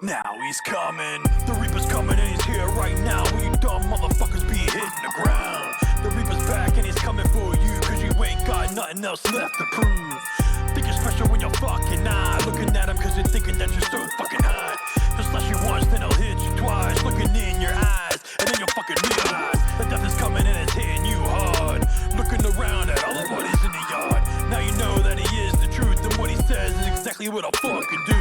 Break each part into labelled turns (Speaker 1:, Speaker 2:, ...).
Speaker 1: Now he's coming, the Reaper's coming and he's here right now. When you dumb motherfuckers be hitting the ground. The Reaper's back and he's coming for you, cause you ain't got nothing else left to prove. Think you're special when you're fucking not looking at him cause you're thinking that you're so fucking hot. He'll slash you once, then he'll hit you twice, looking in your eyes, and then you'll fucking realize that death is coming and it's hitting you hard. Looking around at all the bodies in the yard, now you know that he is the truth, and what he says is exactly what I'll fucking do.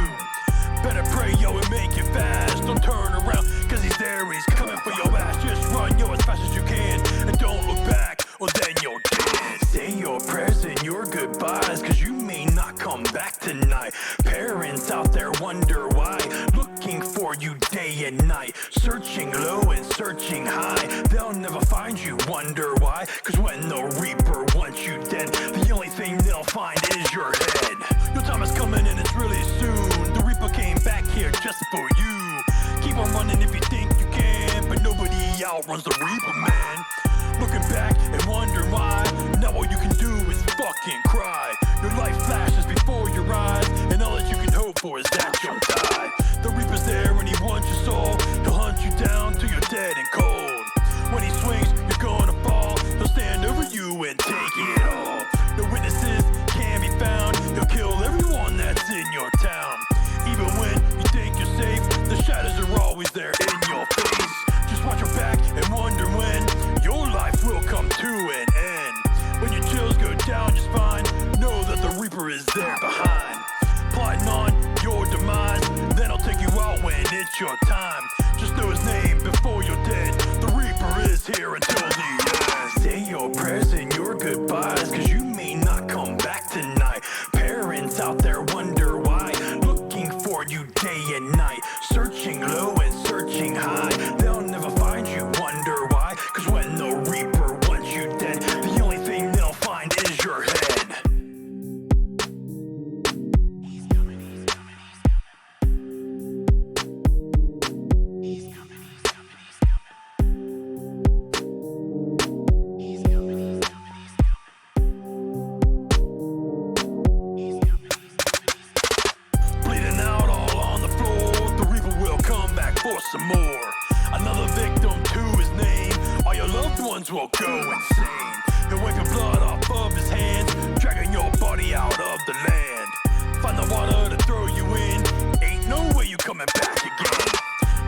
Speaker 1: Better pray, yo, and make it fast. Don't turn around, cause he's there and he's coming for your ass. Just run, yo, as fast as you can, and don't look back, or then you're dead. Say your prayers and your goodbyes, cause you may not come back tonight. Parents out there wonder why, looking for you day and night. Searching low and searching high, they'll never find you, wonder why. Cause when the Reaper wants you dead, the only thing they'll find is your head. Your time is coming and it's really soon. The Reaper came back here just for you. Keep on running if you think you can, but nobody outruns the Reaper, man. Looking back and wondering why, now all you can do is fucking cry. Your life flashes before your eyes, and all that you can hope for is that you'll die. The Reaper's there and he wants your soul. He'll hunt you down till you're dead and cold. When he swings, you're gonna fall. He'll stand over you and take it all. No witnesses can be found. He'll kill everyone that's in your town. Even when you think you're safe, the shadows are always there in your face. Just watch your back and wonder when your life will come to an end. When your chills go down your spine, know that the Reaper is there behind, plotting on your demise. Then I'll take you out when it's your time. Just know his name before you're dead. The Reaper is here until the end. Say your prayers and your goodbyes, cause you may not come back tonight. Parents out there wonder why, looking for you day and night. Searching low and searching high, they'll never find you, wonder why. Cause when the Reaper wants you dead, the only thing they'll find is your head. He's coming, he's coming, he's coming. He's coming, he's coming, he's coming. He's coming, he's coming, he's coming. Bleeding out all on the floor, the Reaper will come back for some more. Another victim to his name, all your loved ones will go insane. He'll wipe your blood off of his hands, dragging your body out of the land. Find the water to throw you in, ain't no way you coming back again.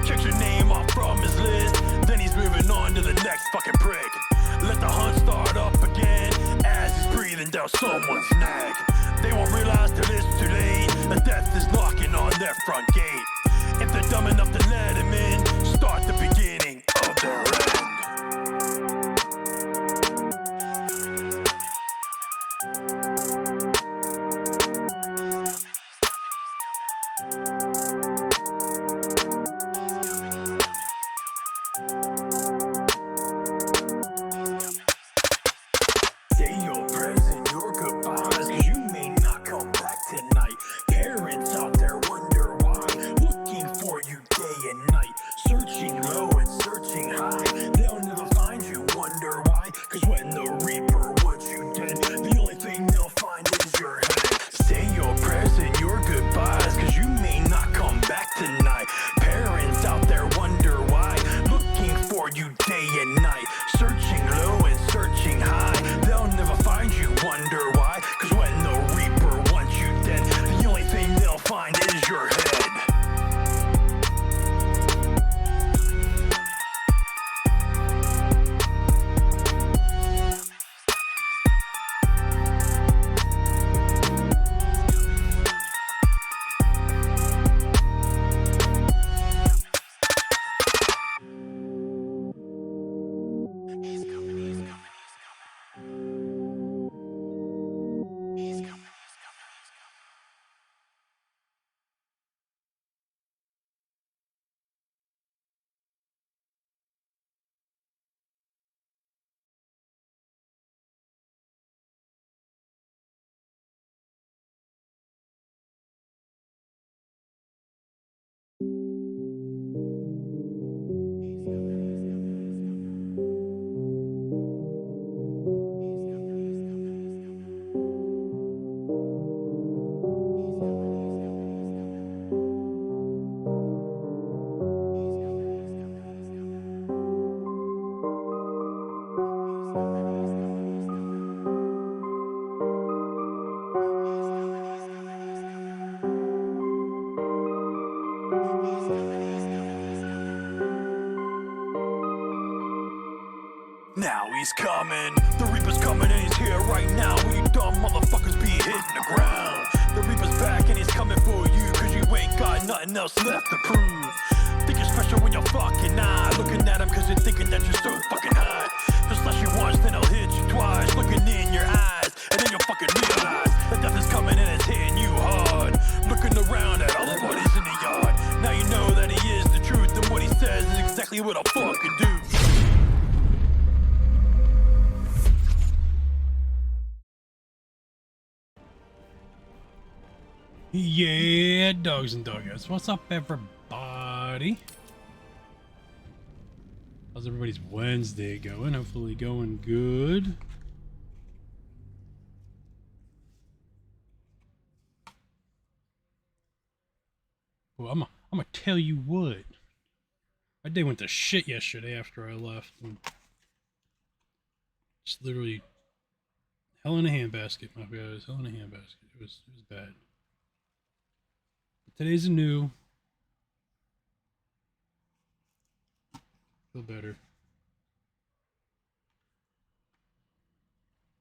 Speaker 1: Checks your name off from his list, then he's moving on to the next fucking prick. Let the hunt start up again, as he's breathing down someone's neck. They won't realize till it's too late, that death is knocking on their front gate. If they're dumb enough to let him in, start the beginning of their end. Say your prayers and your goodbyes, cause you may not come back tonight. Parents out there wonder why, looking for you day and night. Searching low and searching high, Now he's coming. The Reaper's coming and he's here right now. Will you dumb motherfuckers be hitting the ground? The Reaper's back and he's coming for you, cause you ain't got nothing else left to prove. Think you're special when you're fucking not looking at him cause you're thinking that you're so fucking high. Just slash you once, then he'll hit you twice. Looking in your eyes, and then you'll fucking realize that death is coming and it's hitting you hard. Looking around at all the bodies in the yard. Now you know that he is the truth, and what he says is exactly what I'll fucking do.
Speaker 2: Yeah, dogs and doghouse. What's up, everybody? How's everybody's Wednesday going? Hopefully going good. Well, I'm gonna tell you what. My day went to shit yesterday after I left. And just literally hell in a handbasket, my guys. Hell in a handbasket. It was bad. But today's anew. Feel better.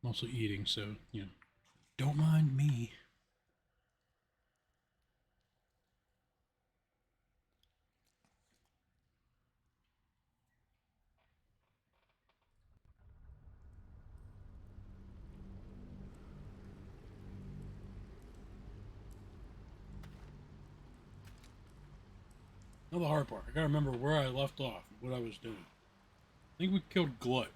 Speaker 2: I'm also eating, so, you know, don't mind me. Now the hard part. I gotta remember where I left off, what I was doing. I think we killed Glut.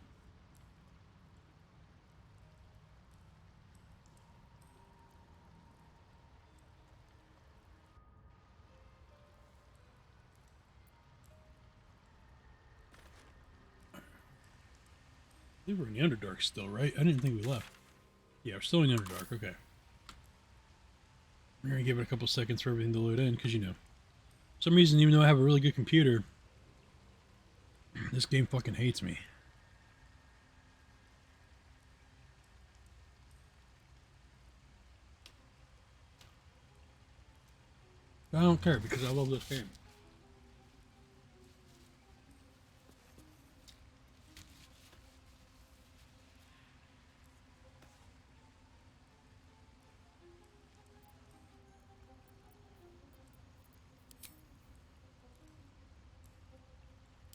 Speaker 2: I think we're in the Underdark still, right? I didn't think we left. Yeah, we're still in the Underdark, okay. We're gonna give it a couple seconds for everything to load in, because, you know, for some reason, even though I have a really good computer, this game fucking hates me. I don't care, because I love this game.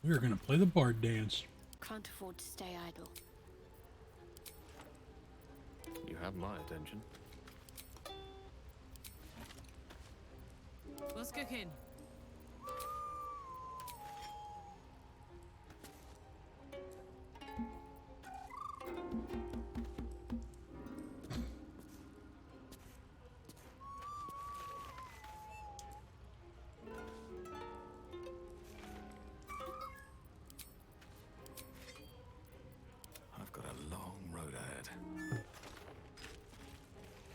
Speaker 2: We're gonna play the bard dance.
Speaker 3: Can't afford to stay idle.
Speaker 4: You have my attention.
Speaker 5: What's cooking?
Speaker 4: I've got a long road ahead.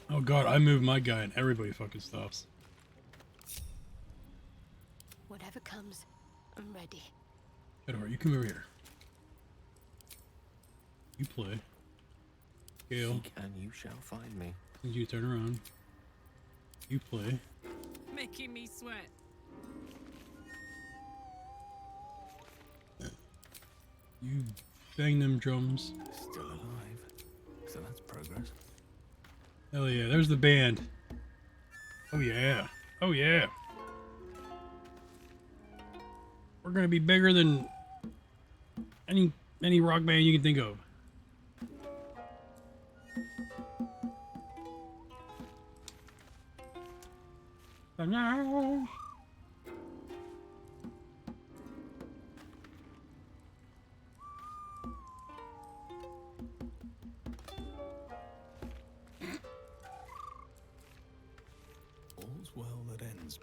Speaker 2: Oh god, I move my guy and everybody fucking stops.
Speaker 3: Whatever comes, I'm ready.
Speaker 2: Edward, you come over here. You play. Gale.
Speaker 4: Seek and you shall find me.
Speaker 2: You turn around. You play.
Speaker 5: Making me sweat.
Speaker 2: You bang them drums.
Speaker 4: Still alive. So that's progress.
Speaker 2: Hell yeah, there's the band. Oh yeah. Oh yeah. We're gonna be bigger than any rock band you can think of. But now
Speaker 4: All's well that ends.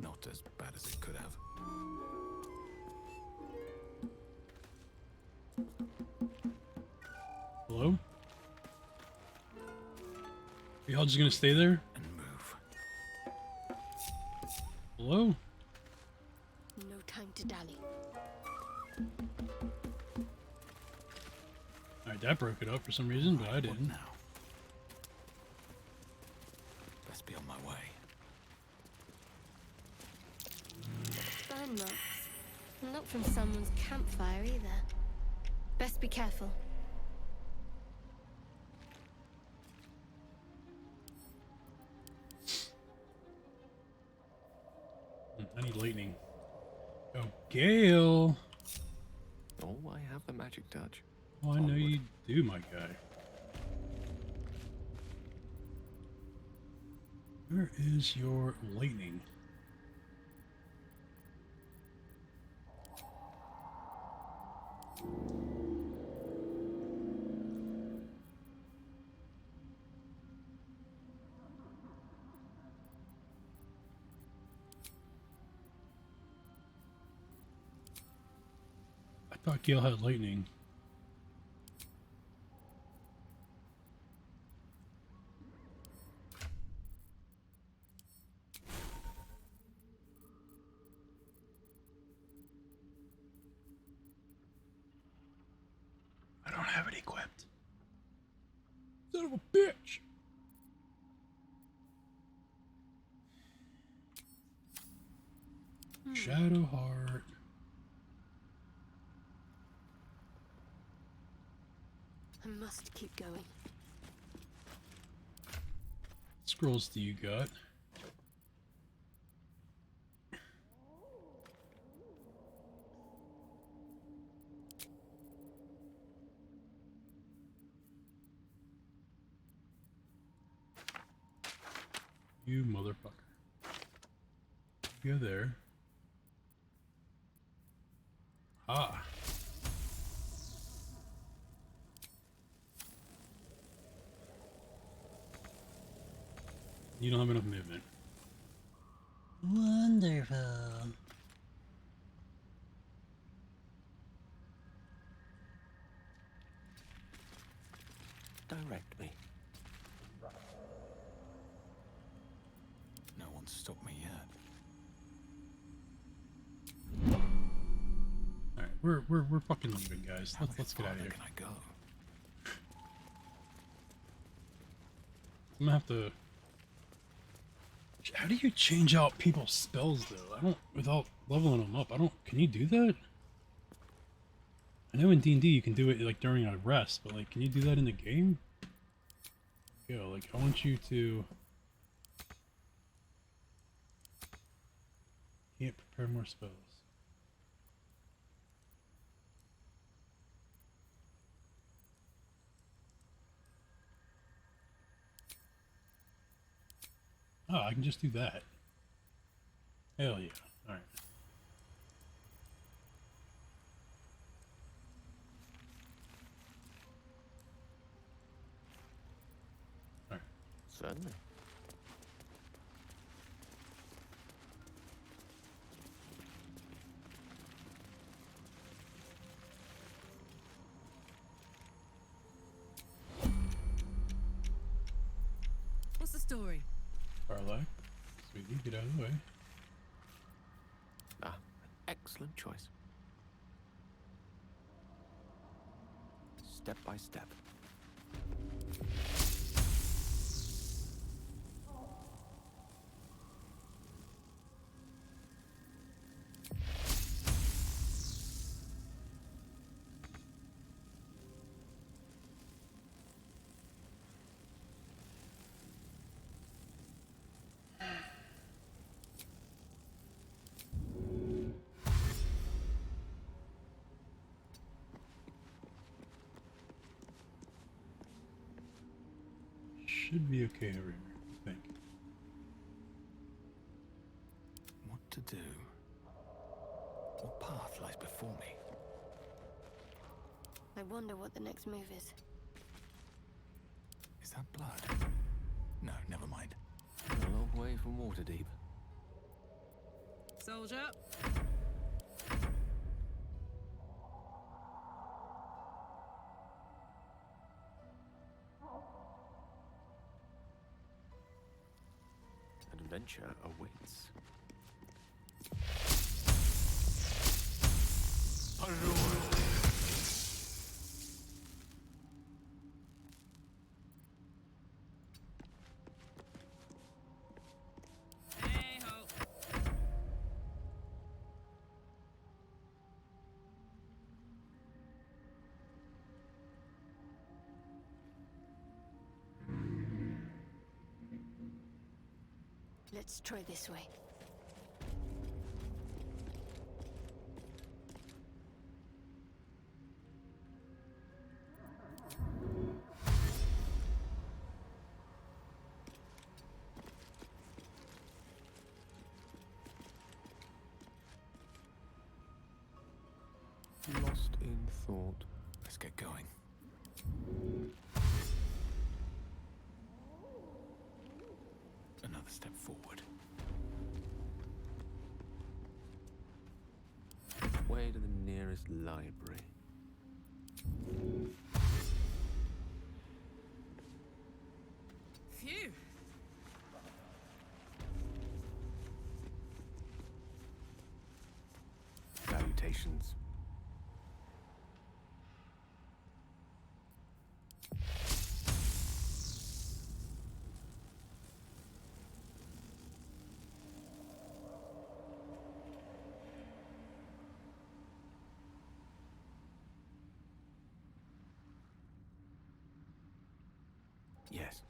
Speaker 4: Not as bad as it could have.
Speaker 2: hello? Are y'all just gonna stay there?
Speaker 4: And move.
Speaker 2: Hello?
Speaker 3: No time to dally.
Speaker 2: Alright, that broke it up for some reason, but I
Speaker 4: What
Speaker 2: didn't.
Speaker 4: now? Best be on my way.
Speaker 3: Burn marks. Not from someone's campfire either. Best be careful.
Speaker 2: I need lightning. Oh, Gale!
Speaker 6: Oh, I have the magic touch.
Speaker 2: Oh, I know you do, my guy. Where is your lightning? I thought Gale had lightning. I don't have it equipped. Son of a bitch! Shadow Heart.
Speaker 3: I must keep going.
Speaker 2: Scrolls do you got? You motherfucker. Go there. Ah. You don't have enough movement. Wonderful.
Speaker 6: Direct me.
Speaker 4: No one's stopped me yet.
Speaker 2: All right, we're fucking leaving, guys.
Speaker 4: How
Speaker 2: Let's get out of
Speaker 4: farther
Speaker 2: here.
Speaker 4: can I go?
Speaker 2: I'm gonna have to. How do you change out people's spells though? I don't without leveling them up. I don't. Can you do that? I know in D&D you can do it like during a rest, but like, can you do that in the game? Yo, like I want you to. Can't prepare more spells. Oh, I can just do that. Hell yeah. Alright. Alright.
Speaker 6: Certainly.
Speaker 5: What's the story?
Speaker 2: Parlay. Sweetie, get out of the way.
Speaker 6: Ah, excellent choice. Step by step.
Speaker 2: Should be okay over here, I think.
Speaker 4: What to do? What path lies before me?
Speaker 3: I wonder what the next move is.
Speaker 4: Is that blood? No, never mind.
Speaker 6: A long way from Waterdeep.
Speaker 5: Soldier.
Speaker 6: Adventure awaits.
Speaker 5: Hey ho.
Speaker 3: Let's try this way.
Speaker 6: Lost in thought.
Speaker 4: Let's get going. Another step forward.
Speaker 6: Way to the nearest library.
Speaker 5: Phew.
Speaker 6: Salutations. Yes.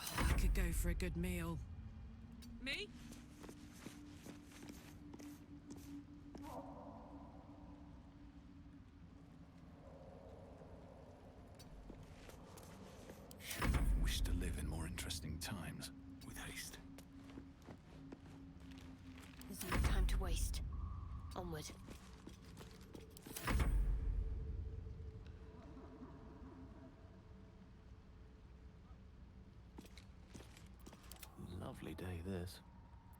Speaker 5: Oh, I could go for a good meal. Me?
Speaker 4: Should have wished to live in more interesting times. With haste.
Speaker 3: There's no time to waste. Onward.
Speaker 6: Lovely day this.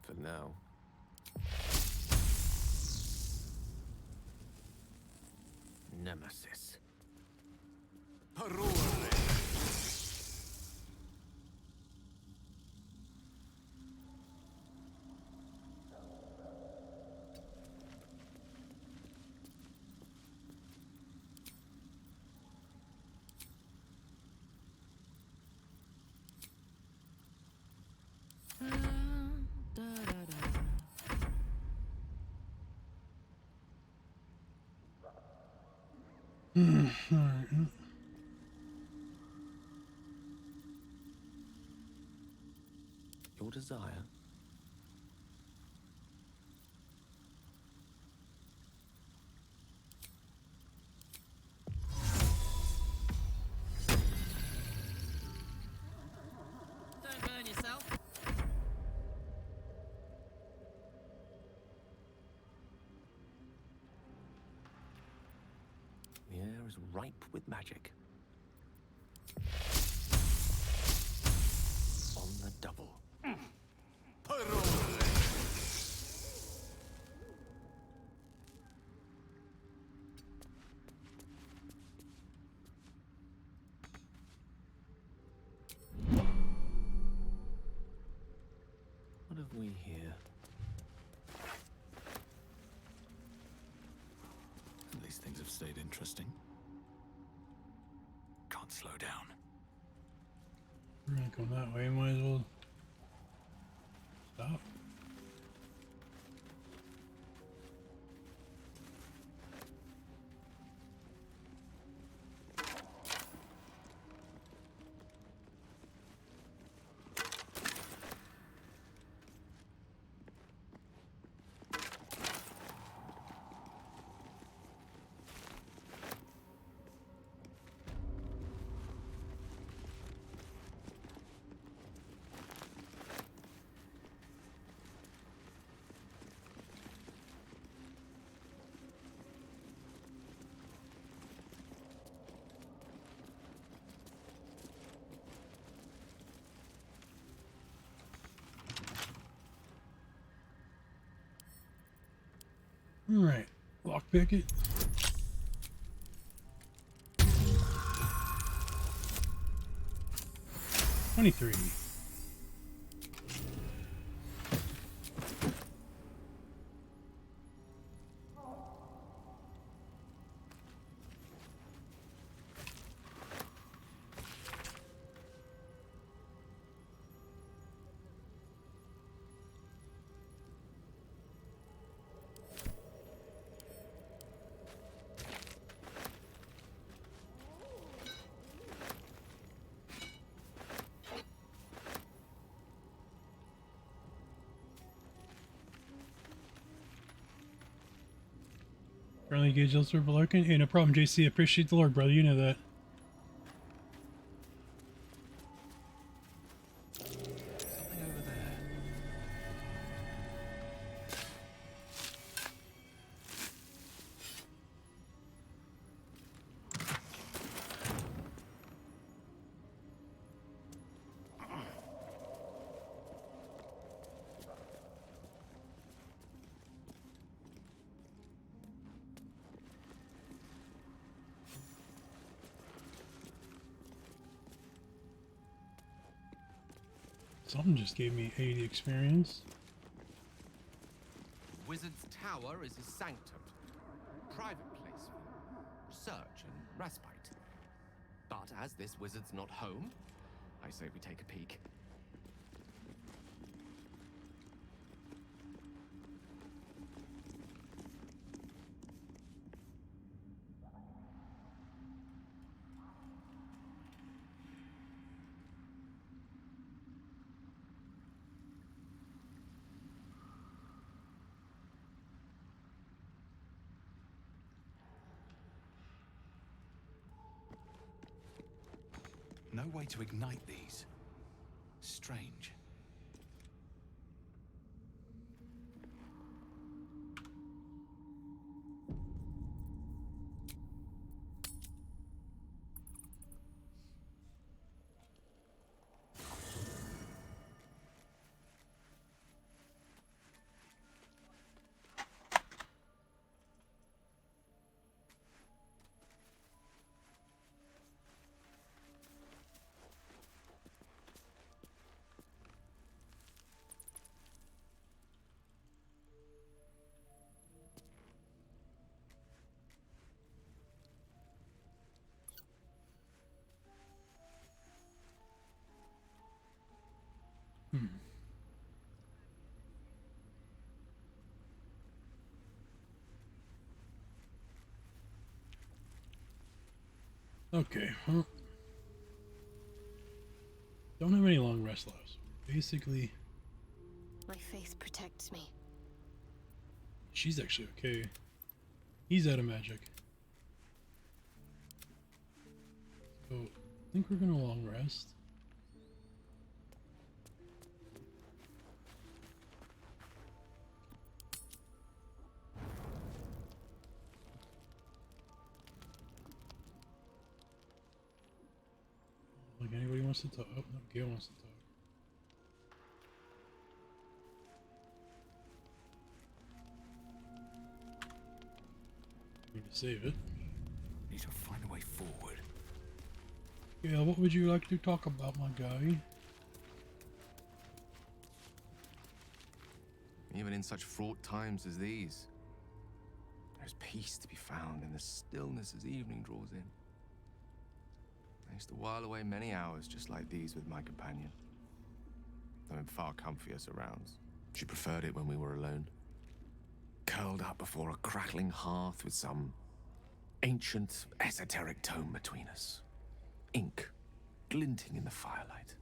Speaker 6: For now. Nemesis.
Speaker 5: Da, da, da.
Speaker 2: Alright.
Speaker 6: Your desire.
Speaker 5: Don't burn yourself.
Speaker 6: The air is ripe with magic. On the double. What have we here?
Speaker 4: At least things have stayed interesting. Can't slow down.
Speaker 2: We're gonna come that way, might as well stop. Alright. Lockpick it. $23. Currently engaged elsewhere for lurking. Hey, no problem, JC. Appreciate the Lord, brother. You know that.
Speaker 6: Something over there.
Speaker 2: Something just gave me 80 experience.
Speaker 7: Wizard's Tower is a sanctum, private place for research and respite. But as this wizard's not home, I say we take a peek.
Speaker 4: No way to ignite these. Strange.
Speaker 2: Okay, well, don't have any long rest left. Basically,
Speaker 3: My faith protects me.
Speaker 2: she's actually okay. He's out of magic. So, I think we're gonna long rest. Like anybody wants to talk? Oh, no, Gail wants to talk. Need to save it.
Speaker 4: Need to find a way forward.
Speaker 2: Gail, what would you like to talk about, my guy?
Speaker 7: Even in such fraught times as these, there's peace to be found in the stillness as evening draws in. I used to while away many hours just like these with my companion, though in far comfier surrounds. She preferred it when we were alone, curled up before a crackling hearth with some ancient, esoteric tome between us, ink glinting in the firelight.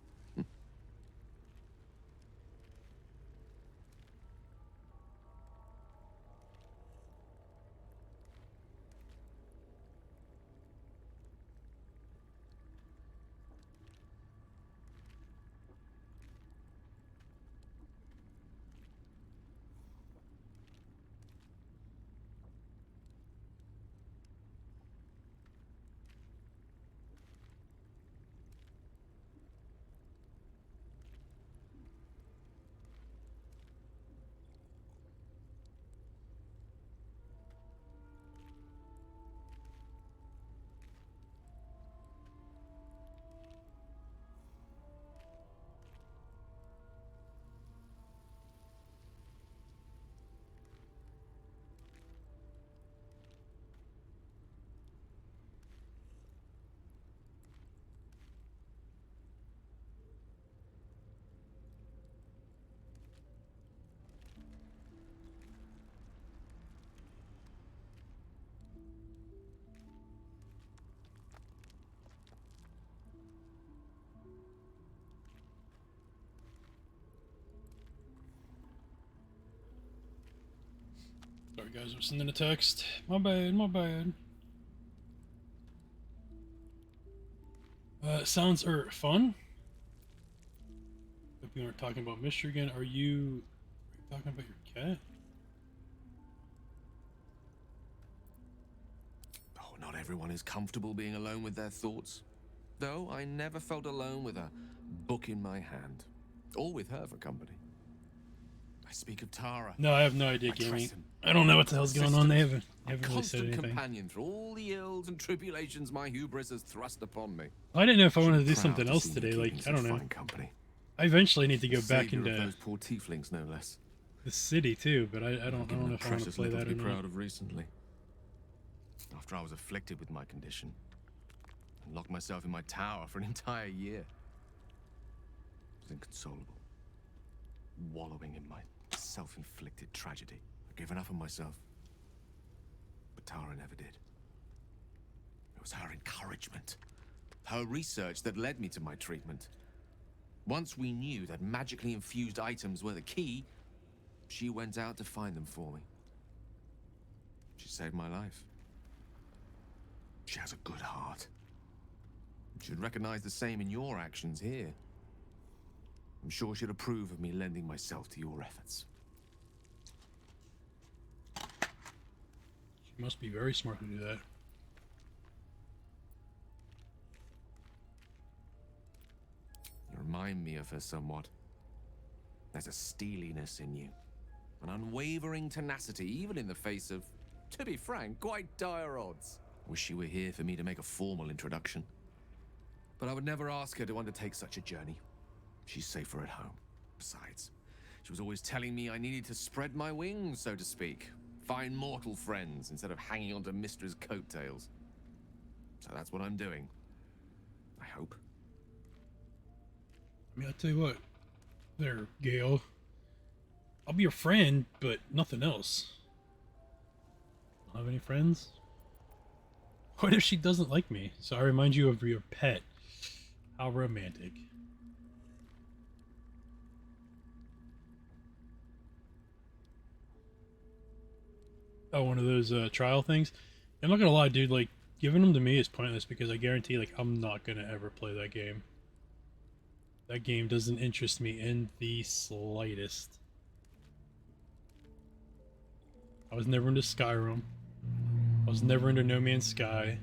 Speaker 2: Sorry guys, I'm sending a text. My bad, my bad. Sounds fun. Hope you aren't talking about Michigan. Are you talking about your cat?
Speaker 7: Oh, not everyone is comfortable being alone with their thoughts. Though I never felt alone with a book in my hand. Or with her for company. I speak of Tara.
Speaker 2: No, I have no idea,
Speaker 7: I trust
Speaker 2: Gaming.
Speaker 7: him.
Speaker 2: I don't know what the hell's going on. They haven't really said
Speaker 7: Constant
Speaker 2: anything.
Speaker 7: companion through all the ills and tribulations my hubris has thrust upon me.
Speaker 2: I didn't know if I wanted to do
Speaker 7: Proud
Speaker 2: something
Speaker 7: to
Speaker 2: else
Speaker 7: see me
Speaker 2: today.
Speaker 7: keeping
Speaker 2: Like, I
Speaker 7: such
Speaker 2: don't know.
Speaker 7: fine company.
Speaker 2: I eventually need to go back
Speaker 7: Savior of
Speaker 2: into
Speaker 7: those poor tieflings, no less.
Speaker 2: the city too, but I don't know if I want to play that
Speaker 7: to
Speaker 2: or
Speaker 7: be
Speaker 2: not.
Speaker 7: proud of recently. After I was afflicted with my condition, and locked myself in my tower for an entire year. I was inconsolable, wallowing in my self-inflicted tragedy. I'd given up on myself. But Tara never did. It was her encouragement, her research that led me to my treatment. Once we knew that magically infused items were the key, she went out to find them for me. She saved my life. She has a good heart. She'd recognize the same in your actions here. I'm sure she'd approve of me lending myself to your efforts.
Speaker 2: She must be very smart to do that.
Speaker 7: You remind me of her somewhat. There's a steeliness in you. An unwavering tenacity, even in the face of, to be frank, quite dire odds. Wish you were here for me to make a formal introduction. But I would never ask her to undertake such a journey. She's safer at home. Besides, she was always telling me I needed to spread my wings, so to speak. Find mortal friends instead of hanging onto Mistra's coattails. So that's what I'm doing. I hope.
Speaker 2: I mean, I'll tell you what, there, Gale. I'll be your friend, but nothing else. Don't have any friends? What if she doesn't like me? So I remind you of your pet. How romantic. Oh, one of those trial things? I'm not gonna lie, dude, like, giving them to me is pointless because I guarantee, like, I'm not gonna ever play that game. That game doesn't interest me in the slightest. I was never into Skyrim. I was never into No Man's Sky.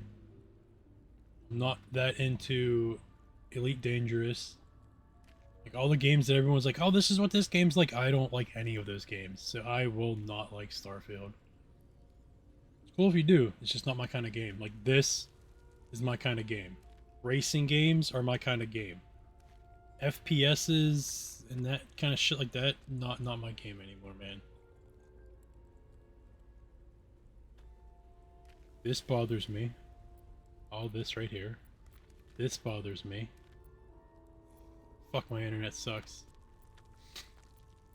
Speaker 2: I'm not that into Elite Dangerous. Like, all the games that everyone's like, oh, this is what this game's like. I don't like any of those games, so I will not like Starfield. It's cool if you do. It's just not my kind of game. Like, this is my kind of game. Racing games are my kind of game. FPSs and that kind of shit like that, not my game anymore, man. This bothers me. All this right here. This bothers me. Fuck, my internet sucks.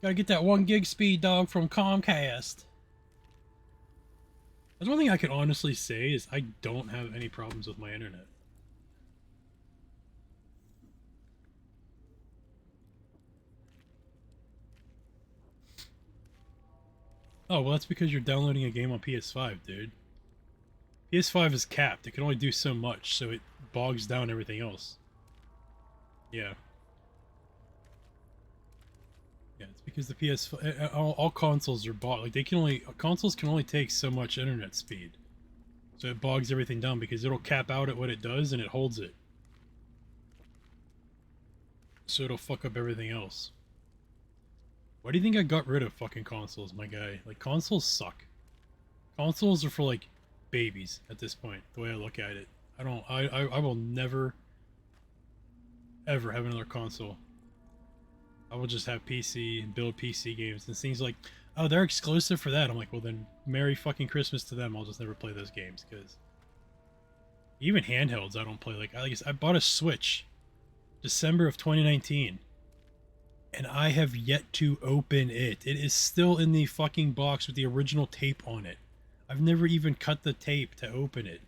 Speaker 2: Gotta get that 1 gig speed, dog, from Comcast. That's one thing I can honestly say is I don't have any problems with my internet. Oh, well, that's because you're downloading a game on PS5, dude. PS5 is capped. It can only do so much, so it bogs down everything else. Yeah. Yeah, it's because the PS5... all consoles are bought. Like, consoles can only take so much internet speed. So it bogs everything down because it'll cap out at what it does and it holds it. So it'll fuck up everything else. Why do you think I got rid of fucking consoles, my guy? Like, consoles suck. Consoles are for, like, babies at this point, the way I look at it. I will never ever have another console. I will just have PC and build PC games and things like, oh, they're exclusive for that. I'm like, well then, Merry fucking Christmas to them. I'll just never play those games, because even handhelds I don't play. Like I bought a Switch December of 2019 and I have yet to open it. It is still in the fucking box with the original tape on it. I've never even cut the tape to open it.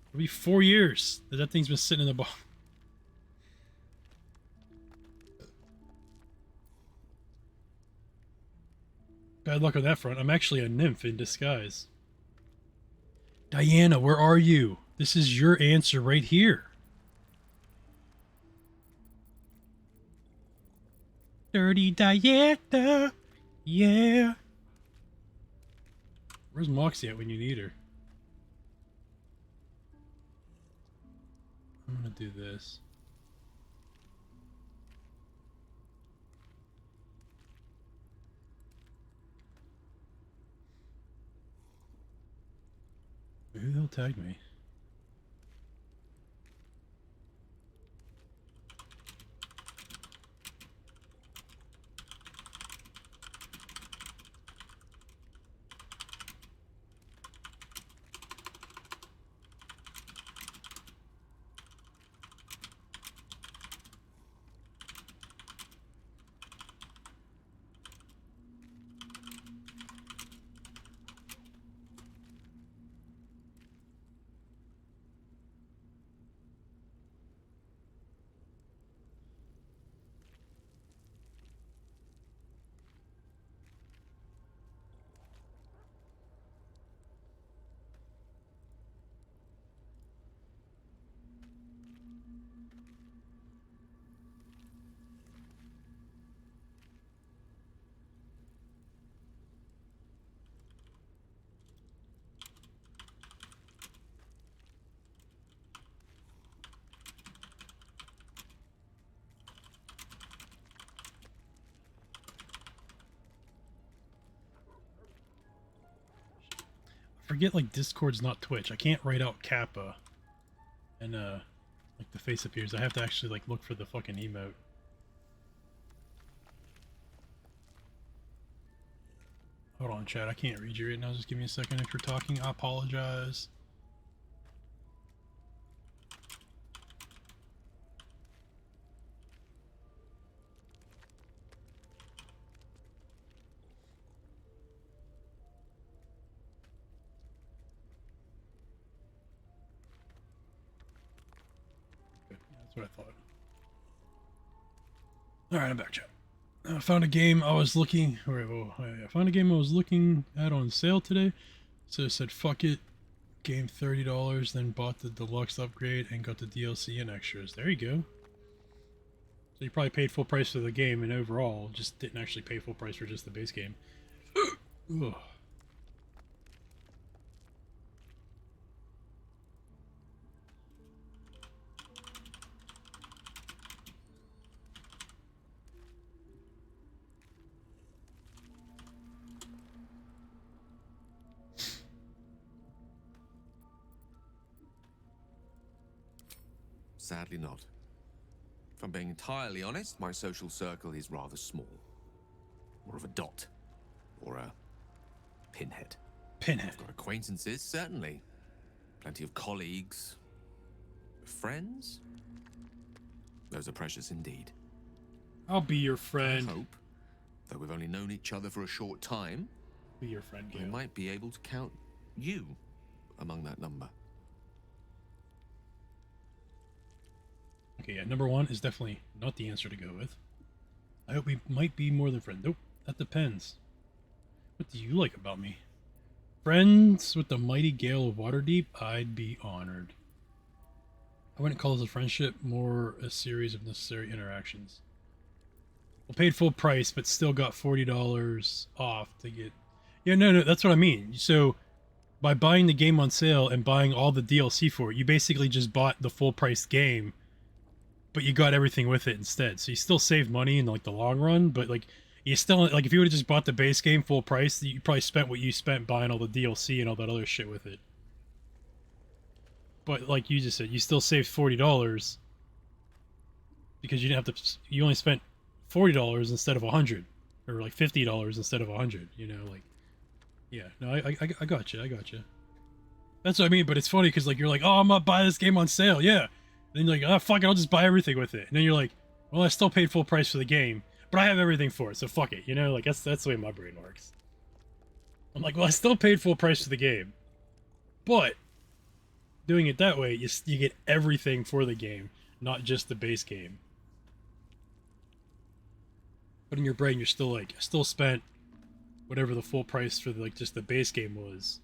Speaker 2: It'll be 4 years that thing's been sitting in the box. Bad luck on that front. I'm actually a nymph in disguise. Diana, where are you? This is your answer right here. Dirty Diana. Yeah. Where's Moxie at when you need her? I'm gonna do this. Who the hell tagged me? Forget like Discord's not Twitch. I can't write out Kappa and like the face appears. I have to actually like look for the fucking emote. Hold on, chat. I can't read you right now. Just give me a second if you're talking. I apologize. That's what I thought. Alright, I'm back, chat. I found a game I was looking... I found a game I was looking at on sale today. So I said, fuck it. Game $30, then bought the deluxe upgrade and got the DLC and extras. There you go. So you probably paid full price for the game and overall just didn't actually pay full price for just the base game. Ugh.
Speaker 7: Sadly not. If I'm being entirely honest, my social circle is rather small. More of a dot. Or a pinhead.
Speaker 2: Pinhead.
Speaker 7: I've got acquaintances, certainly. Plenty of colleagues. Friends? Those are precious indeed.
Speaker 2: I'll be your friend.
Speaker 7: I hope, though we've only known each other for a short time,
Speaker 2: Be your friend,
Speaker 7: we
Speaker 2: Gale.
Speaker 7: might be able to count you among that number.
Speaker 2: Okay, yeah, number one is definitely not the answer to go with. I hope we might be more than friends. Nope, that depends. What do you like about me? Friends with the mighty Gale of Waterdeep? I'd be honored. I wouldn't call this a friendship, more a series of necessary interactions. Well, paid full price, but still got $40 off to get... Yeah, no, that's what I mean. So, by buying the game on sale and buying all the DLC for it, you basically just bought the full price game, but you got everything with it instead. So you still saved money in like the long run, but like you still like if you would have just bought the base game full price, you probably spent what you spent buying all the DLC and all that other shit with it. But like you just said, you still saved $40 because you didn't have to. You only spent $40 instead of $100, or like $50 instead of $100. You know, like yeah. No, I got you. I got you. That's what I mean. But it's funny because like you're like, oh, I'm not buying this game on sale. Yeah. Then you're like, oh, fuck it, I'll just buy everything with it. And then you're like, well, I still paid full price for the game, but I have everything for it, so fuck it, you know? Like, that's the way my brain works. I'm like, well, I still paid full price for the game, but doing it that way, you get everything for the game, not just the base game. But in your brain, you're still like, I still spent whatever the full price for like just the base game was.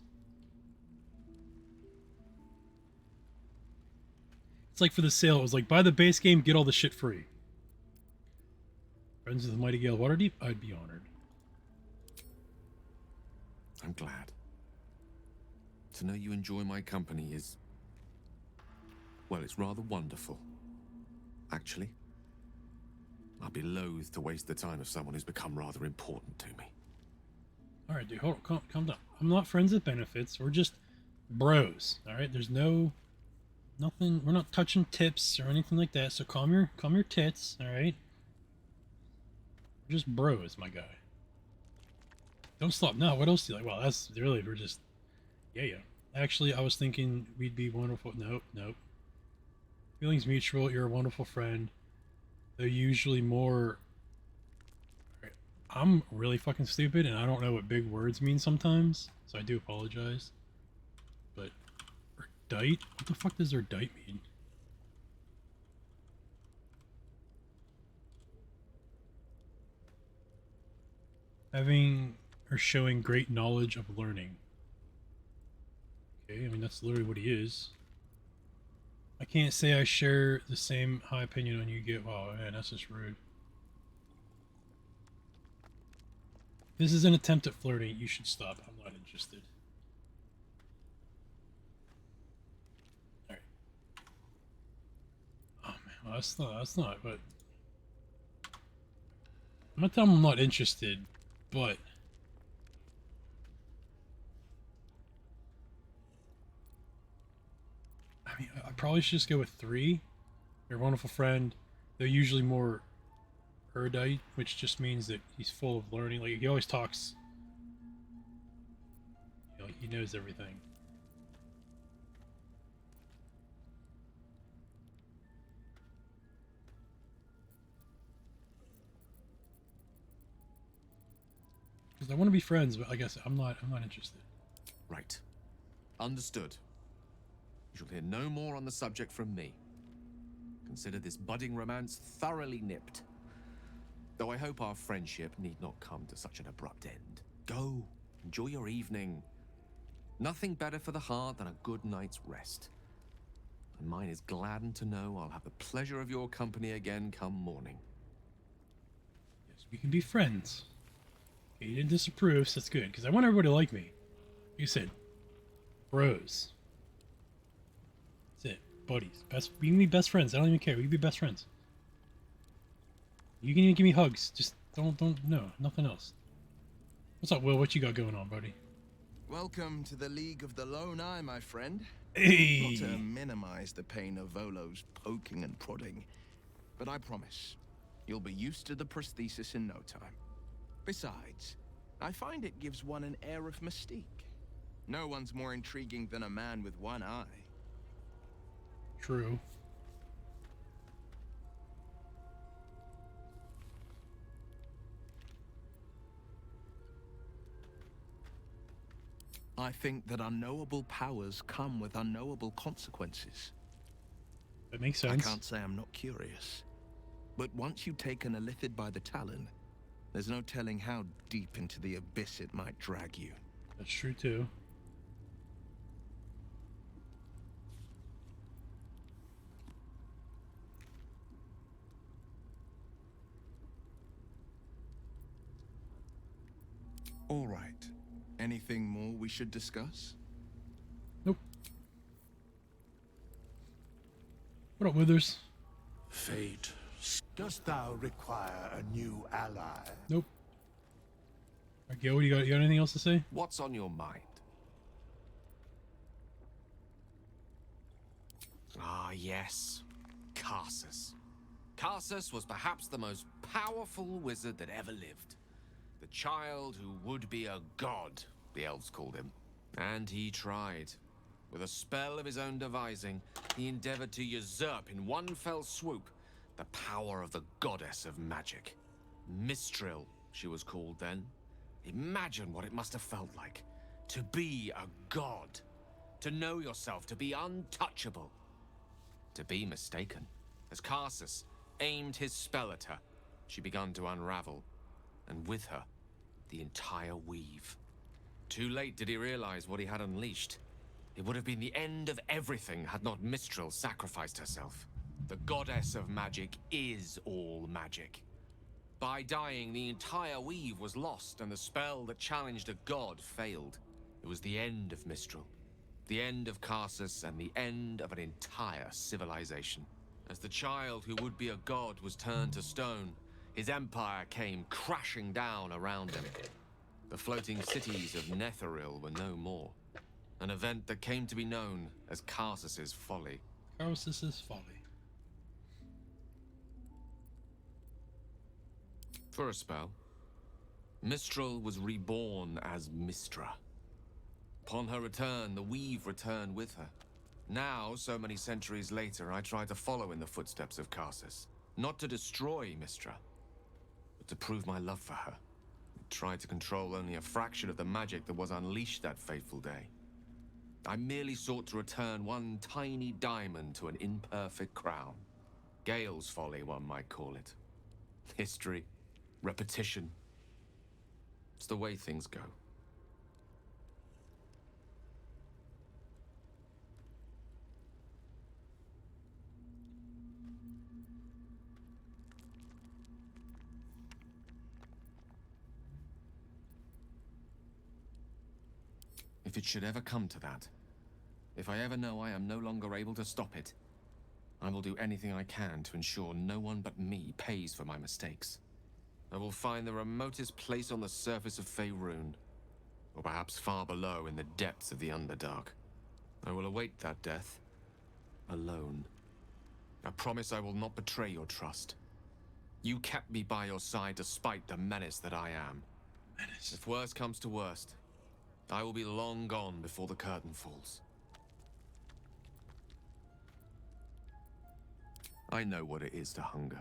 Speaker 2: It's like for the sale, it was like buy the base game, get all the shit free. Friends of the Mighty Gale Waterdeep, I'd be honored.
Speaker 7: I'm glad. To know you enjoy my company is... well, it's rather wonderful. Actually, I'd be loath to waste the time of someone who's become rather important to me.
Speaker 2: Alright, dude, hold on, calm down. I'm not friends with benefits, we're just bros, alright? There's nothing, we're not touching tips or anything like that, so calm your tits, alright? We're just bros, my guy. Don't stop. No, what else do you like? Well, that's really, we're just, yeah. Actually, I was thinking we'd be wonderful. Nope. Feelings mutual, you're a wonderful friend. They're usually more... I'm really fucking stupid, and I don't know what big words mean sometimes, so I do apologize. But, erdite? What the fuck does erdite mean? Having or showing great knowledge of learning. Okay, I mean, that's literally what he is. I can't say I share the same high opinion on you get. Wow, man, that's just rude. This is an attempt at flirting. You should stop. I'm not interested. Alright. Oh, man. Well, that's not, but... I'm not telling him I'm not interested, but... I mean, I probably should just go with 3. Your wonderful friend. They're usually more erudite, which just means that he's full of learning. Like, he always talks. You know, he knows everything. Because I want to be friends, but I guess I'm not interested.
Speaker 7: Right. Understood. You shall hear no more on the subject from me. Consider this budding romance thoroughly nipped. Though I hope our friendship need not come to such an abrupt end. Go, enjoy your evening. Nothing better for the heart than a good night's rest. And mine is gladdened to know I'll have the pleasure of your company again come morning.
Speaker 2: Yes, we can be friends. Okay, you didn't disapprove, so that's good, because I want everybody to like me. Like you said, bros. That's it. Buddies. We can be best friends. I don't even care. We can be best friends. You can even give me hugs. Just no, nothing else. What's up, Will? What you got going on, buddy?
Speaker 8: Welcome to the League of the Lone Eye, my friend.
Speaker 2: Hey!
Speaker 8: Not to minimize the pain of Volo's poking and prodding, but I promise, you'll be used to the prosthesis in no time. Besides, I find it gives one an air of mystique. No one's more intriguing than a man with one eye.
Speaker 2: True.
Speaker 8: I think that unknowable powers come with unknowable consequences.
Speaker 2: That makes sense.
Speaker 8: I can't say I'm not curious. But once you've taken a lithid by the talon, there's no telling how deep into the abyss it might drag you.
Speaker 2: That's true, too.
Speaker 8: All right. Anything more we should discuss?
Speaker 2: Nope. What up, Withers?
Speaker 9: Fate. Dost thou require a new ally?
Speaker 2: Nope. Alright, Gil, you got anything else to say?
Speaker 7: What's on your mind? Ah, yes. Karsus. Karsus was perhaps the most powerful wizard that ever lived. The child who would be a god, the elves called him. And he tried. With a spell of his own devising, he endeavored to usurp in one fell swoop the power of the goddess of magic. Mistril, she was called then. Imagine what it must have felt like to be a god. To know yourself, to be untouchable. To be mistaken. As Karsus aimed his spell at her, she began to unravel. And with her, the entire weave. Too late did he realize what he had unleashed. It would have been the end of everything had not Mistral sacrificed herself. The goddess of magic is all magic. By dying, the entire weave was lost, and the spell that challenged a god failed. It was the end of Mistral, the end of Karsus, and the end of an entire civilization. As the child who would be a god was turned to stone, his empire came crashing down around him. The floating cities of Netheril were no more. An event that came to be known as Karsus's folly.
Speaker 2: Karsus's folly.
Speaker 7: For a spell, Mistral was reborn as Mistra. Upon her return, the weave returned with her. Now, so many centuries later, I try to follow in the footsteps of Karsus. Not to destroy Mistra, but to prove my love for her. Try to control only a fraction of the magic that was unleashed that fateful day. I merely sought to return one tiny diamond to an imperfect crown. Gale's folly, one might call it. History, repetition. It's the way things go. If it should ever come to that, if I ever know I am no longer able to stop it, I will do anything I can to ensure no one but me pays for my mistakes. I will find the remotest place on the surface of Faerun, or perhaps far below in the depths of the Underdark. I will await that death, alone. I promise I will not betray your trust. You kept me by your side despite the menace that I am.
Speaker 2: Menace.
Speaker 7: If worst comes to worst, I will be long gone before the curtain falls. I know what it is to hunger.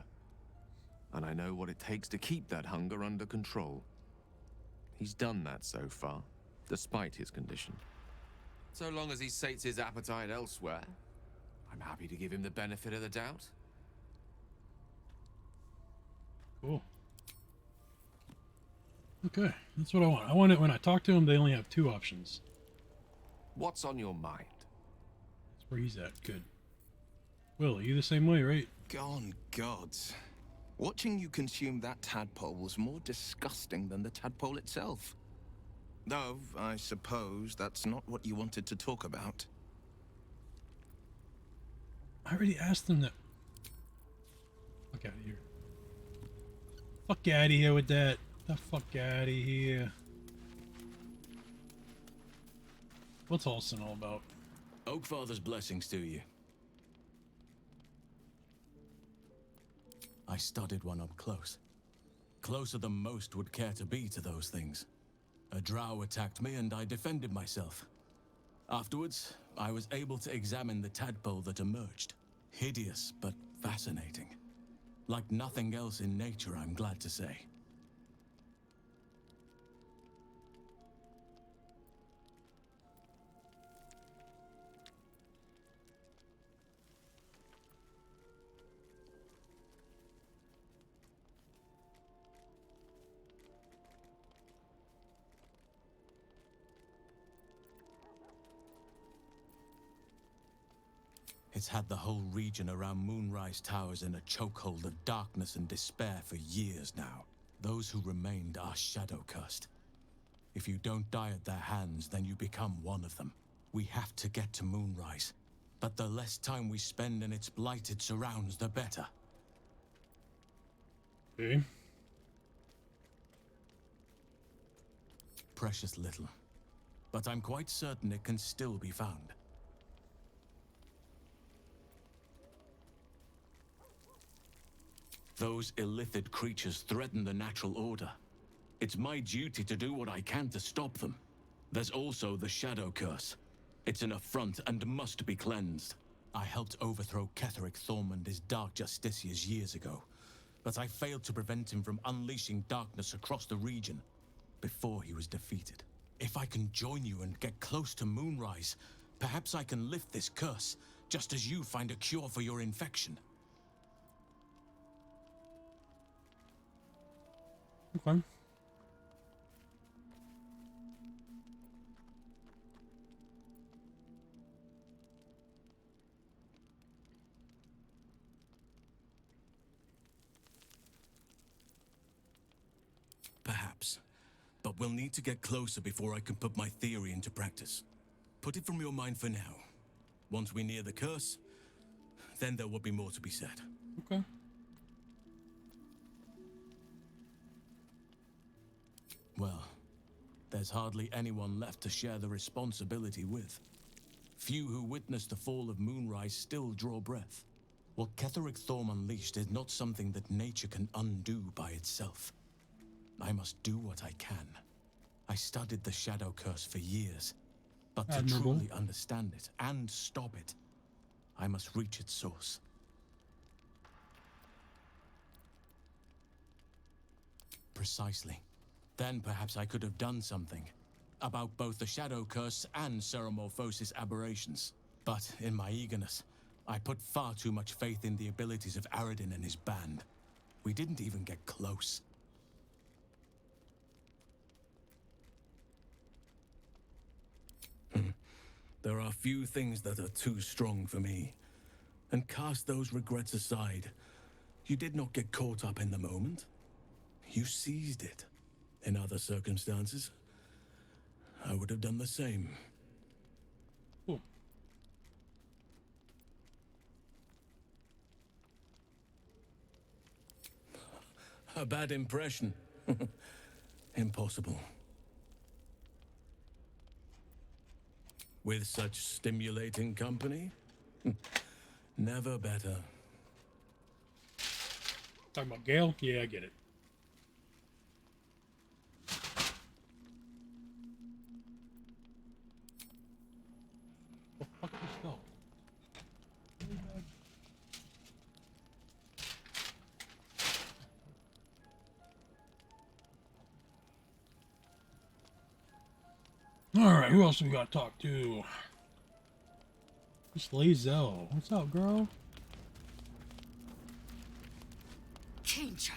Speaker 7: And I know what it takes to keep that hunger under control. He's done that so far, despite his condition. So long as he sates his appetite elsewhere, I'm happy to give him the benefit of the doubt.
Speaker 2: Cool. Okay, that's what I want. I want it when I talk to him, they only have two options.
Speaker 7: What's on your mind?
Speaker 2: That's where he's at. Good. Will, you the same way, right?
Speaker 8: Gone gods. Watching you consume that tadpole was more disgusting than the tadpole itself. Though, I suppose that's not what you wanted to talk about.
Speaker 2: I already asked him that. Fuck out of here. Fuck out of here with that. The fuck out of here. What's Halston all about?
Speaker 10: Oakfather's blessings to you. I studied one up close. Closer than most would care to be to those things. A drow attacked me and I defended myself. Afterwards, I was able to examine the tadpole that emerged. Hideous, but fascinating. Like nothing else in nature, I'm glad to say. It's had the whole region around Moonrise Towers in a chokehold of darkness and despair for years now. Those who remained are shadow-cursed. If you don't die at their hands, then you become one of them. We have to get to Moonrise, but the less time we spend in its blighted surrounds, the better.
Speaker 2: Okay.
Speaker 10: Precious little, but I'm quite certain it can still be found. Those illithid creatures threaten the natural order. It's my duty to do what I can to stop them. There's also the Shadow Curse. It's an affront and must be cleansed. I helped overthrow Ketheric Thorm and his Dark Justiciars years ago, but I failed to prevent him from unleashing darkness across the region before he was defeated. If I can join you and get close to Moonrise, perhaps I can lift this curse, just as you find a cure for your infection.
Speaker 2: Okay.
Speaker 10: we'll need to get closer before I can put my theory into practice. Put it from your mind for now. Once we near the curse, then there will be more to be said.
Speaker 2: Okay.
Speaker 10: Well, there's hardly anyone left to share the responsibility with. Few who witnessed the fall of Moonrise still draw breath. What Ketheric Thorm unleashed is not something that nature can undo by itself. I must do what I can. I studied the Shadow Curse for years, but to
Speaker 2: Admirable.
Speaker 10: truly understand it and stop it, I must reach its source. Precisely. Then perhaps I could have done something about both the Shadow Curse and Ceremorphosis aberrations. But in my eagerness, I put far too much faith in the abilities of Aradin and his band. We didn't even get close. There are few things that are too strong for me. And cast those regrets aside, you did not get caught up in the moment. You seized it. In other circumstances, I would have done the same.
Speaker 2: Cool.
Speaker 10: A bad impression. Impossible. With such stimulating company? Never better.
Speaker 2: Talking about Gale? Yeah, I get it. What the fuck is this go? Alright, who else we gotta talk to? Miss Lazel. What's up, girl?
Speaker 5: Kinja,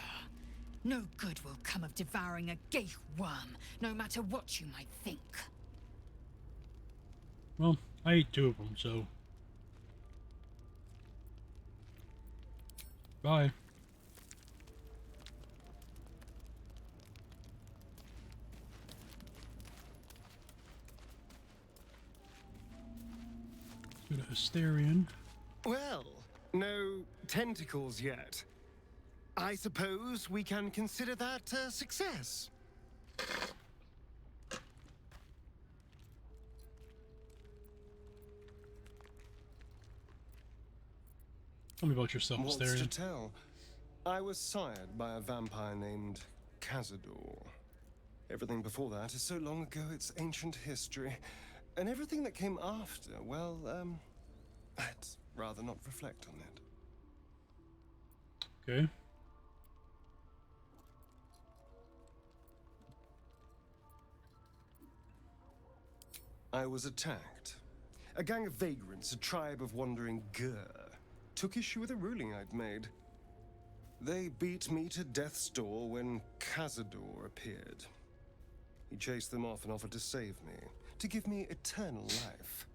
Speaker 5: no good will come of devouring a gate worm, no matter what you might think.
Speaker 2: Well, I ate 2 of them, so... Bye. Let's go to Asterion.
Speaker 11: Well, no tentacles yet. I suppose we can consider that a success.
Speaker 2: Tell me about yourself,
Speaker 11: What's
Speaker 2: Asterion.
Speaker 11: to tell? I was sired by a vampire named Cazador. Everything before that is so long ago it's ancient history. And everything that came after, well, I'd rather not reflect on it.
Speaker 2: Okay.
Speaker 11: I was attacked. A gang of vagrants, a tribe of wandering Gur, took issue with a ruling I'd made. They beat me to death's door when Cazador appeared. He chased them off and offered to save me, to give me eternal life.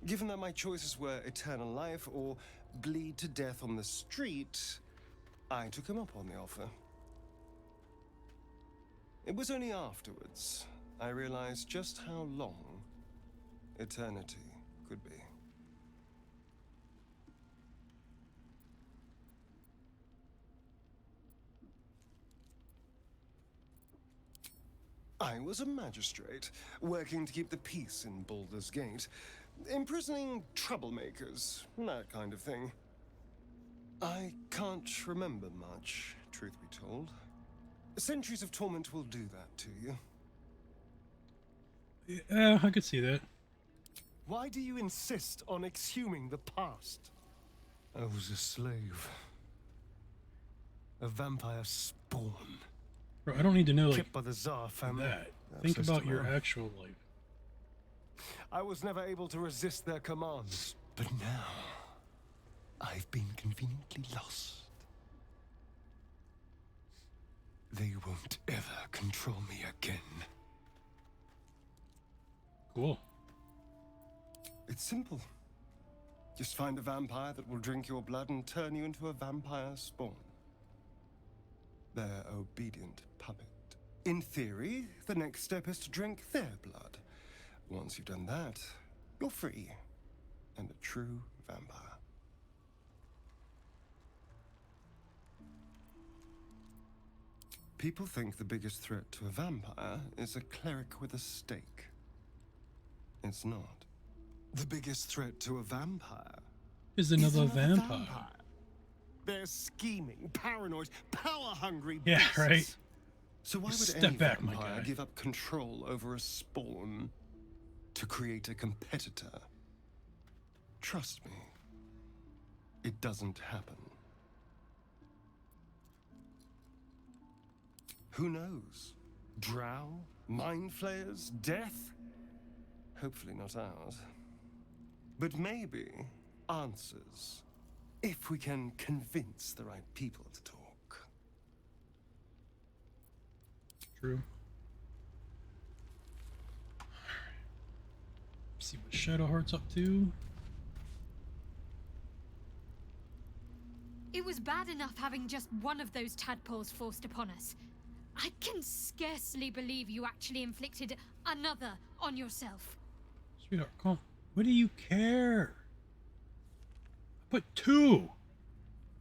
Speaker 11: Given that my choices were eternal life or bleed to death on the street, I took him up on the offer. It was only afterwards I realized just how long eternity could be. I was a magistrate, working to keep the peace in Baldur's Gate, imprisoning troublemakers, that kind of thing. I can't remember much, truth be told. Centuries of torment will do that to you.
Speaker 2: Yeah, I could see that.
Speaker 11: Why do you insist on exhuming the past? I was a slave. A vampire spawn.
Speaker 2: Bro, I don't need to know, like,
Speaker 11: kept by the Tsar family.
Speaker 2: that.
Speaker 11: That's
Speaker 2: Think
Speaker 11: just
Speaker 2: about
Speaker 11: a
Speaker 2: your
Speaker 11: man.
Speaker 2: actual life.
Speaker 11: I was never able to resist their commands. But now, I've been conveniently lost. They won't ever control me again.
Speaker 2: Cool.
Speaker 11: It's simple. Just find a vampire that will drink your blood and turn you into a vampire spawn. Their obedient puppet. In theory, the next step is to drink their blood. Once you've done that, you're free and a true vampire. People think the biggest threat to a vampire is a cleric with a stake. It's not. The biggest threat to a vampire
Speaker 2: Is another vampire.
Speaker 11: They're scheming, paranoid, power-hungry
Speaker 2: Yeah,
Speaker 11: beasts.
Speaker 2: right.
Speaker 11: So why would
Speaker 2: Step
Speaker 11: any
Speaker 2: back, my
Speaker 11: vampire
Speaker 2: guy.
Speaker 11: give up control over a spawn to create a competitor? Trust me, it doesn't happen. Who knows? Drow? Mind flayers? Death? Hopefully not ours. But maybe answers, if we can convince the right people to talk.
Speaker 2: True. See what Shadowheart's up to.
Speaker 5: It was bad enough having just one of those tadpoles forced upon us. I can scarcely believe you actually inflicted another on yourself.
Speaker 2: Sweetheart, calm. What do you care? I put 2.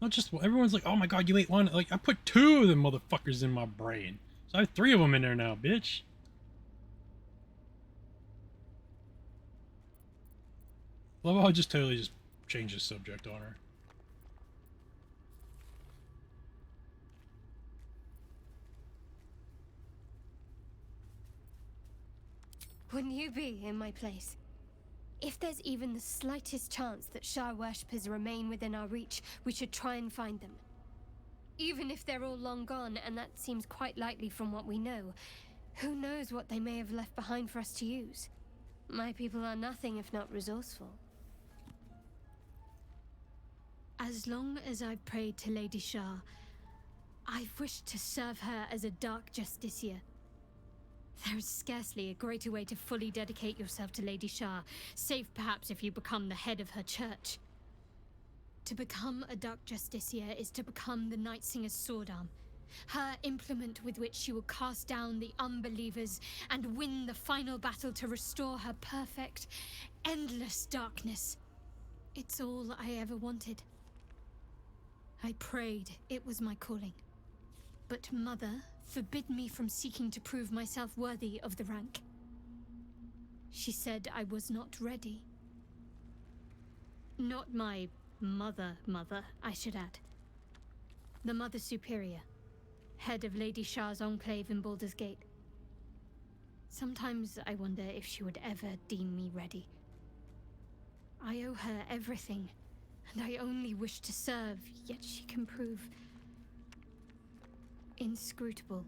Speaker 2: Not just one. Everyone's like, oh my god, you ate 1. Like, I put 2 of them motherfuckers in my brain. So I have 3 of them in there now, bitch. Love how I just totally just changed the subject on her.
Speaker 3: Wouldn't you be in my place? If there's even the slightest chance that Shah worshippers remain within our reach, we should try and find them. Even if they're all long gone, and that seems quite likely from what we know, who knows what they may have left behind for us to use? My people are nothing if not resourceful.
Speaker 5: As long as I've prayed to Lady Shah, I've wished to serve her as a Dark Justiciar. There is scarcely a greater way to fully dedicate yourself to Lady Shah, save perhaps if you become the head of her church. To become a Dark Justiciar is to become the Night Singer's sword arm, her implement with which she will cast down the unbelievers and win the final battle to restore her perfect, endless darkness. It's all I ever wanted. I prayed it was my calling. But Mother forbid me from seeking to prove myself worthy of the rank. She said I was not ready. Not my mother, I should add. The Mother Superior, head of Lady Shah's enclave in Baldur's Gate. Sometimes I wonder if she would ever deem me ready. I owe her everything, and I only wish to serve, yet she can prove inscrutable.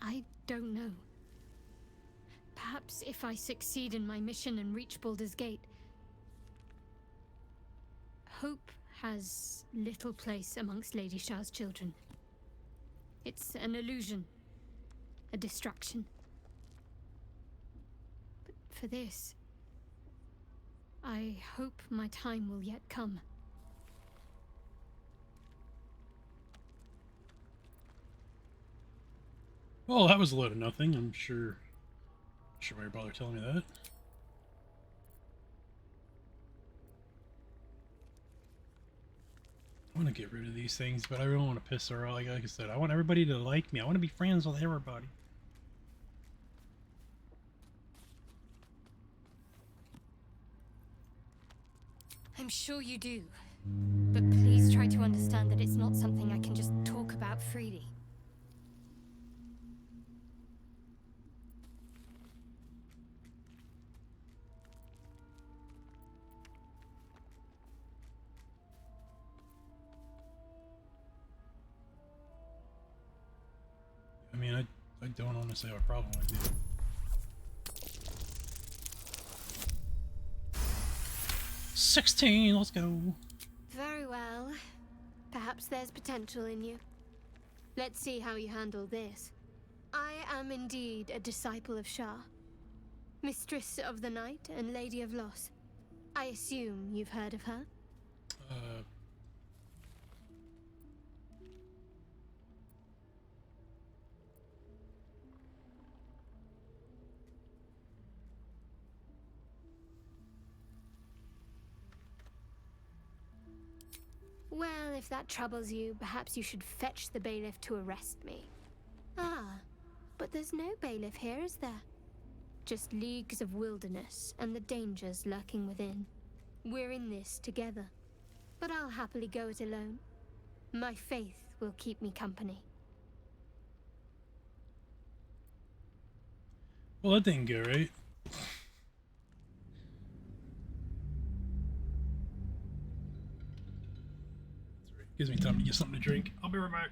Speaker 5: I don't know. Perhaps if I succeed in my mission and reach Baldur's Gate. Hope has little place amongst Lady Shah's children. It's an illusion, a distraction. But for this, I hope my time will yet come.
Speaker 2: Well, that was a load of nothing. I'm sure. Sure why you bother telling me that. I want to get rid of these things, but I don't want to piss her off. Like I said, I want everybody to like me. I want to be friends with everybody.
Speaker 3: I'm sure you do. But please try to understand that it's not something I can just talk about freely.
Speaker 2: mean, I don't honestly have a problem with you. $16, let's go.
Speaker 5: Very well. Perhaps there's potential in you. Let's see how you handle this. I am indeed a disciple of Shah, Mistress of the Night and Lady of Loss. I assume you've heard of her? Well, if that troubles you, perhaps you should fetch the bailiff to arrest me. Ah, but there's no bailiff here, is there? Just leagues of wilderness and the dangers lurking within. We're in this together, but I'll happily go it alone. My faith will keep me company.
Speaker 2: Well, that didn't go right. Gives me time to get something to drink. I'll be right back.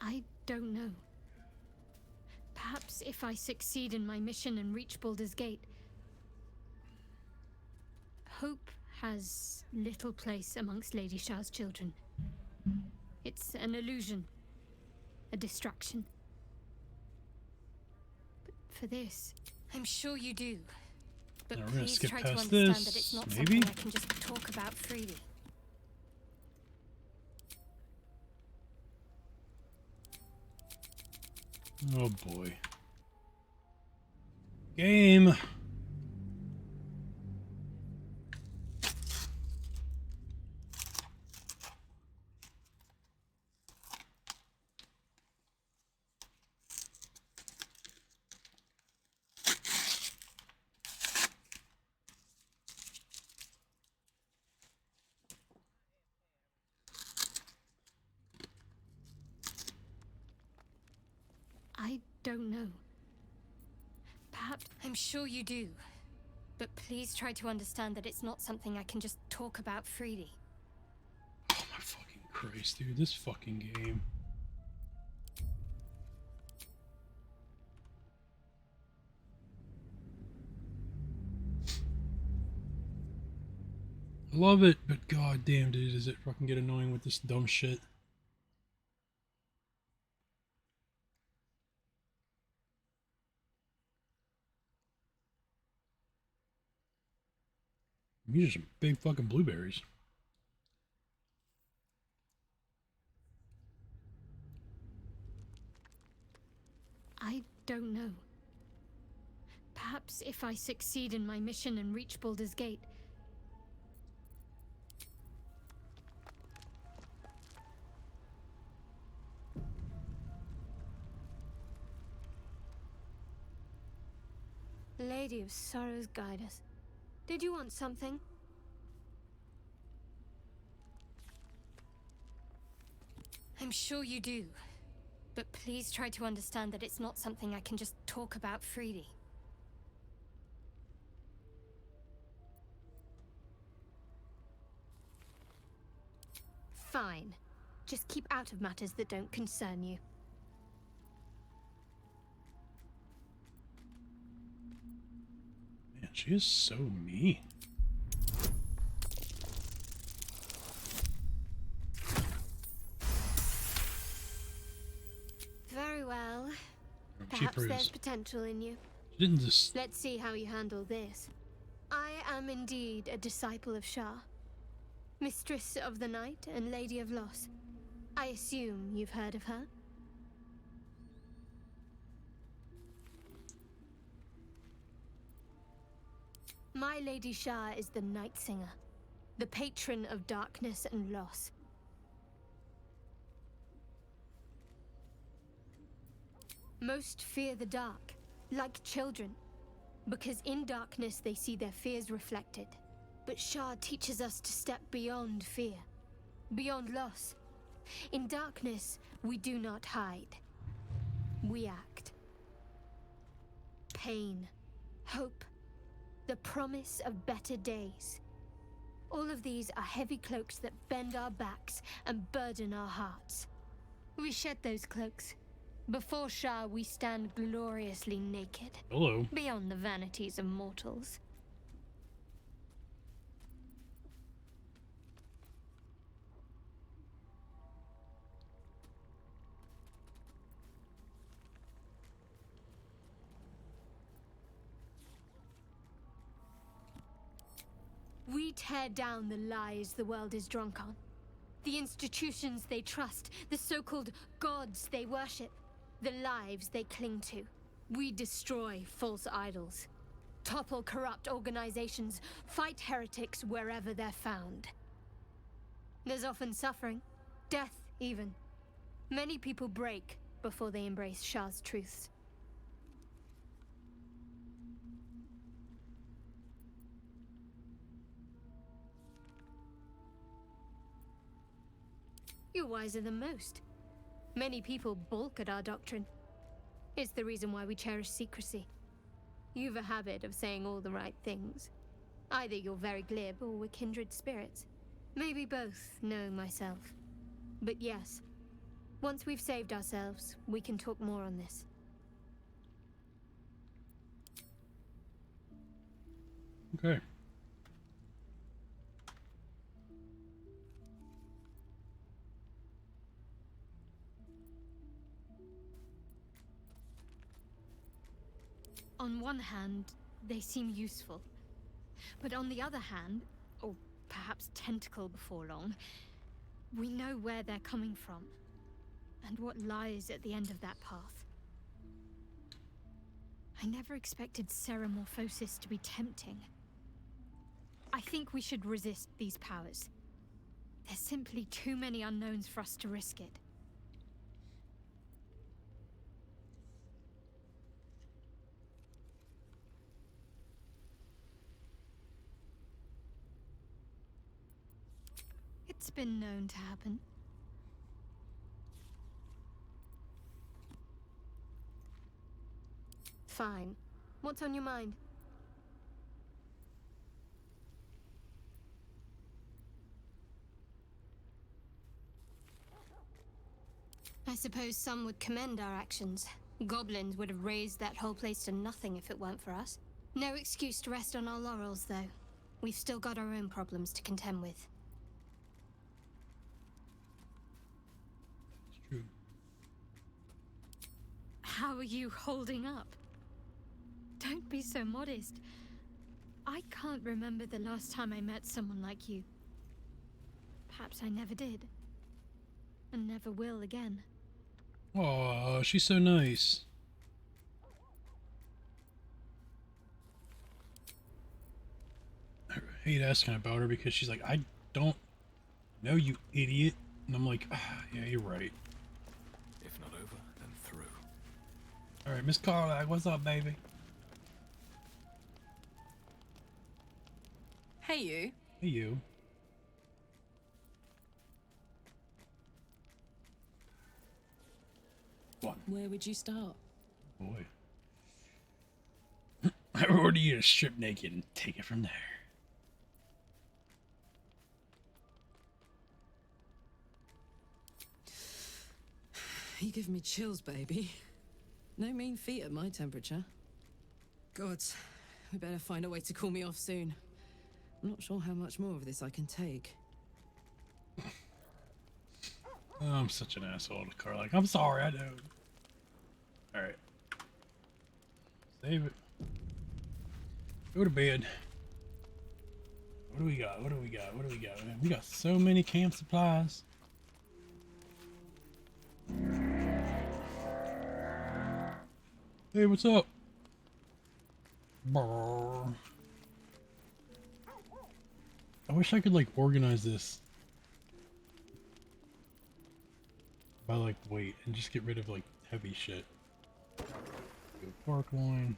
Speaker 5: I don't know. Perhaps if I succeed in my mission and reach Baldur's Gate, hope has little place amongst Lady Shah's children. It's an illusion, a distraction. But for this,
Speaker 3: I'm sure you do. But
Speaker 2: Now we're gonna
Speaker 3: please
Speaker 2: skip
Speaker 3: try to
Speaker 2: past
Speaker 3: understand
Speaker 2: this,
Speaker 3: that it's not
Speaker 2: maybe?
Speaker 3: something I can just talk about freely.
Speaker 2: Oh boy. Game.
Speaker 5: I don't know. Perhaps
Speaker 3: I'm sure you do. But please try to understand that it's not something I can just talk about freely.
Speaker 2: Oh my fucking Christ, dude. This fucking game. I love it, but goddamn, dude, does it fucking get annoying with this dumb shit. These are some big fucking blueberries.
Speaker 5: I don't know. Perhaps if I succeed in my mission and reach Baldur's Gate, Lady of Sorrows, guide us. Did you want something?
Speaker 3: I'm sure you do. But please try to understand that it's not something I can just talk about freely.
Speaker 5: Fine. Just keep out of matters that don't concern you.
Speaker 2: Man, she is so mean.
Speaker 5: Very well.
Speaker 2: She
Speaker 5: Perhaps there's
Speaker 2: proves.
Speaker 5: potential in you.
Speaker 2: She didn't just.
Speaker 5: Let's see how you handle this. I am indeed a disciple of Shah, Mistress of the Night and Lady of Loss. I assume you've heard of her? My Lady Shah is the Night Singer, the patron of darkness and loss. Most fear the dark, like children, because in darkness they see their fears reflected. But Shah teaches us to step beyond fear, beyond loss. In darkness, we do not hide. We act. Pain, hope, the promise of better days. All of these are heavy cloaks that bend our backs and burden our hearts. We shed those cloaks. Before Shah, we stand gloriously naked.
Speaker 2: Hello.
Speaker 5: Beyond the vanities of mortals. We tear down the lies the world is drunk on. The institutions they trust, the so-called gods they worship, the lives they cling to. We destroy false idols, topple corrupt organizations, fight heretics wherever they're found. There's often suffering, death even. Many people break before they embrace Shah's truths. You're wiser than most. Many people balk at our doctrine. It's the reason why we cherish secrecy. You've a habit of saying all the right things. Either you're very glib or we're kindred spirits. Maybe both, knowing myself. But yes, once we've saved ourselves, we can talk more on this.
Speaker 2: Okay.
Speaker 5: On one hand, they seem useful. But on the other hand, or perhaps tentacle before long, we know where they're coming from, and what lies at the end of that path. I never expected Ceramorphosis to be tempting. I think we should resist these powers. There's simply too many unknowns for us to risk it. It's been known to happen. Fine. What's on your mind? I suppose some would commend our actions. Goblins would have razed that whole place to nothing if it weren't for us. No excuse to rest on our laurels, though. We've still got our own problems to contend with.
Speaker 2: It's true.
Speaker 5: How are you holding up? Don't be so modest. I can't remember the last time I met someone like you. Perhaps I never did. And never will again.
Speaker 2: Aw, she's so nice. I hate asking about her because she's like, I don't know, you idiot. And I'm like, yeah, you're right.
Speaker 4: If not over, then through.
Speaker 2: Alright, Miss Carlag, what's up, baby?
Speaker 12: Hey, you.
Speaker 2: Hey, you. What?
Speaker 12: Where would you start?
Speaker 2: Boy. I order you to strip naked and take it from there.
Speaker 12: You give me chills, baby. No mean feat at my temperature. Gods, we better find a way to cool me off soon. I'm not sure how much more of this I can take.
Speaker 2: Oh, I'm such an asshole to Carlag. I'm sorry, I know. Alright. Save it. Go to bed. What do we got? What do we got? What do we got? Man, we got so many camp supplies. Hey, what's up? Brrr. I wish I could like organize this by like weight and just get rid of like heavy shit. Park line.